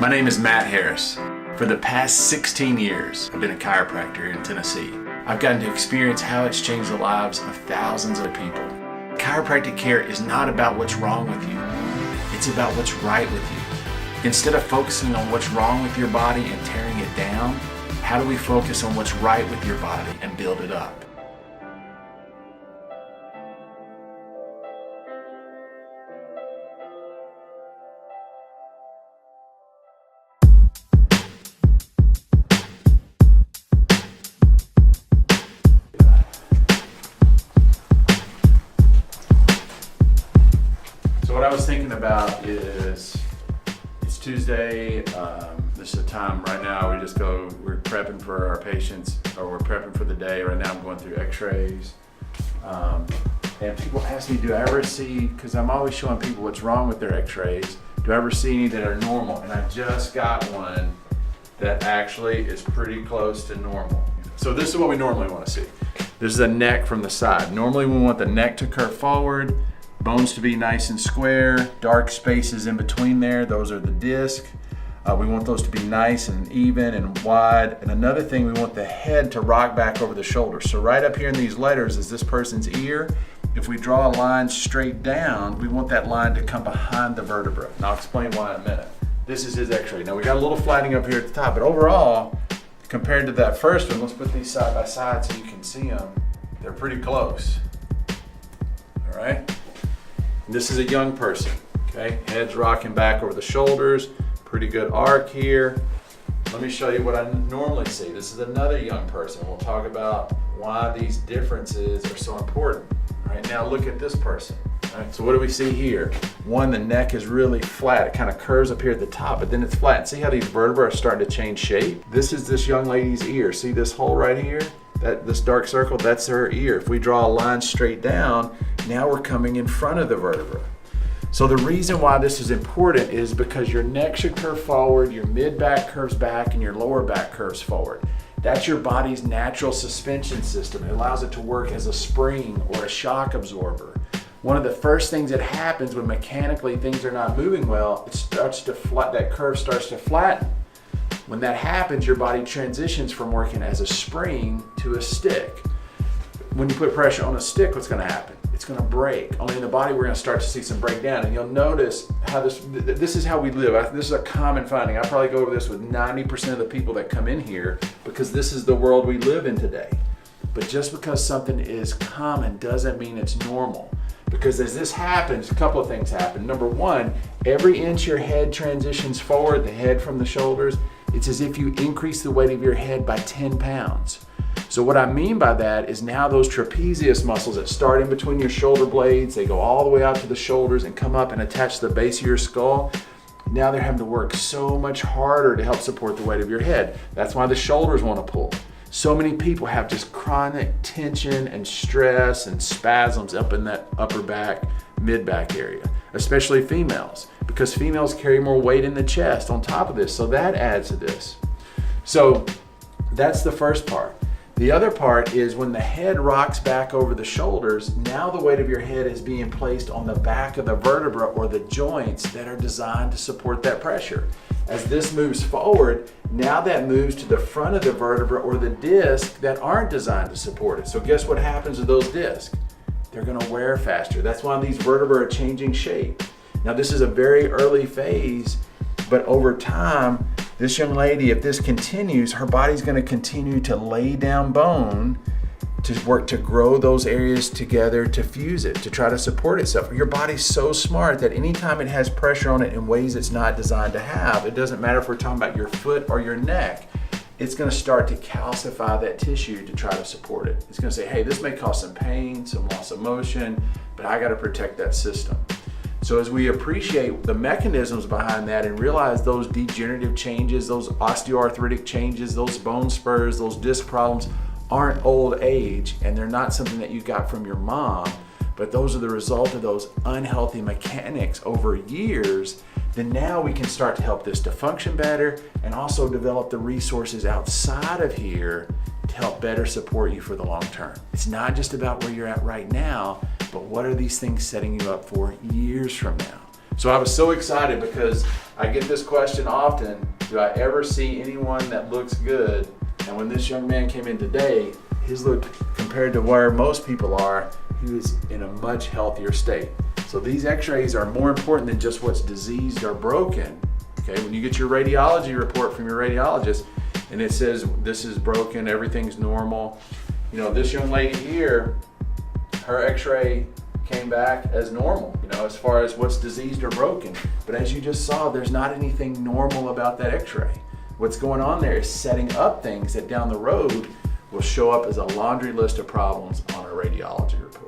My name is Matt Harris. For the past 16 years, I've been a chiropractor here in Tennessee. I've gotten to experience how it's changed the lives of thousands of people. Chiropractic care is not about what's wrong with you. It's about what's right with you. Instead of focusing on what's wrong with your body and tearing it down, how do we focus on what's right with your body and build it up? What I was thinking about is, it's Tuesday, this is a time right now we're prepping for our patients, or we're prepping for the day. Right now I'm going through x-rays, and people ask me, do I ever see, because I'm always showing people what's wrong with their x-rays, do I ever see any that are normal? And I just got one that actually is pretty close to normal. So this is what we normally want to see. This is a neck from the side. Normally we want the neck to curve forward, bones to be nice and square, dark spaces in between there, those are the disc. We want those to be nice and even and wide. And another thing, we want the head to rock back over the shoulder. So right up here in these letters is this person's ear. If we draw a line straight down, we want that line to come behind the vertebra. And I'll explain why in a minute. This is his x-ray. Now we got a little flattening up here at the top, but overall, compared to that first one, let's put these side by side so you can see them. They're pretty close, all right? This is a young person, okay? Head's rocking back over the shoulders, pretty good arc here. Let me show you what I normally see. This is another young person. We'll talk about why these differences are so important. All right, now look at this person. All right, so what do we see here? One, the neck is really flat. It kind of curves up here at the top, but then it's flat. See how these vertebrae are starting to change shape? This is this young lady's ear. See this hole right here? This dark circle, that's her ear. If we draw a line straight down, now we're coming in front of the vertebra. So the reason why this is important is because your neck should curve forward, your mid back curves back, and your lower back curves forward. That's your body's natural suspension system. It allows it to work as a spring or a shock absorber. One of the first things that happens when mechanically things are not moving well, that curve starts to flatten. When that happens, your body transitions from working as a spring to a stick. When you put pressure on a stick, what's going to happen? It's going to break. Only in the body, we're going to start to see some breakdown. And you'll notice how this is how we live. This is a common finding. I probably go over this with 90% of the people that come in here, because this is the world we live in today. But just because something is common doesn't mean it's normal. Because as this happens, a couple of things happen. Number one, every inch your head transitions forward, the head from the shoulders, it's as if you increase the weight of your head by 10 pounds. So what I mean by that is now those trapezius muscles that start in between your shoulder blades, they go all the way out to the shoulders and come up and attach to the base of your skull. Now they're having to work so much harder to help support the weight of your head. That's why the shoulders want to pull. So many people have just chronic tension and stress and spasms up in that upper back, mid back area, especially females, because females carry more weight in the chest on top of this. So that adds to this. So that's the first part. The other part is when the head rocks back over the shoulders, now the weight of your head is being placed on the back of the vertebra or the joints that are designed to support that pressure. As this moves forward, now that moves to the front of the vertebra or the disc that aren't designed to support it. So guess what happens to those discs? They're gonna wear faster. That's why these vertebrae are changing shape. Now this is a very early phase, but over time, this young lady, if this continues, her body's gonna continue to lay down bone to work to grow those areas together, to fuse it, to try to support itself. Your body's so smart that anytime it has pressure on it in ways it's not designed to have, it doesn't matter if we're talking about your foot or your neck, it's gonna start to calcify that tissue to try to support it. It's gonna say, hey, this may cause some pain, some loss of motion, but I gotta protect that system. So as we appreciate the mechanisms behind that and realize those degenerative changes, those osteoarthritic changes, those bone spurs, those disc problems aren't old age, and they're not something that you got from your mom, but those are the result of those unhealthy mechanics over years, then now we can start to help this to function better and also develop the resources outside of here to help better support you for the long term. It's not just about where you're at right now, but what are these things setting you up for years from now? So I was so excited because I get this question often, do I ever see anyone that looks good? And when this young man came in today, his look compared to where most people are, he was in a much healthier state. So these x-rays are more important than just what's diseased or broken. Okay, when you get your radiology report from your radiologist and it says this is broken, everything's normal. You know, this young lady here, her x-ray came back as normal, you know, as far as what's diseased or broken. But as you just saw, there's not anything normal about that x-ray. What's going on there is setting up things that down the road will show up as a laundry list of problems on our radiology report.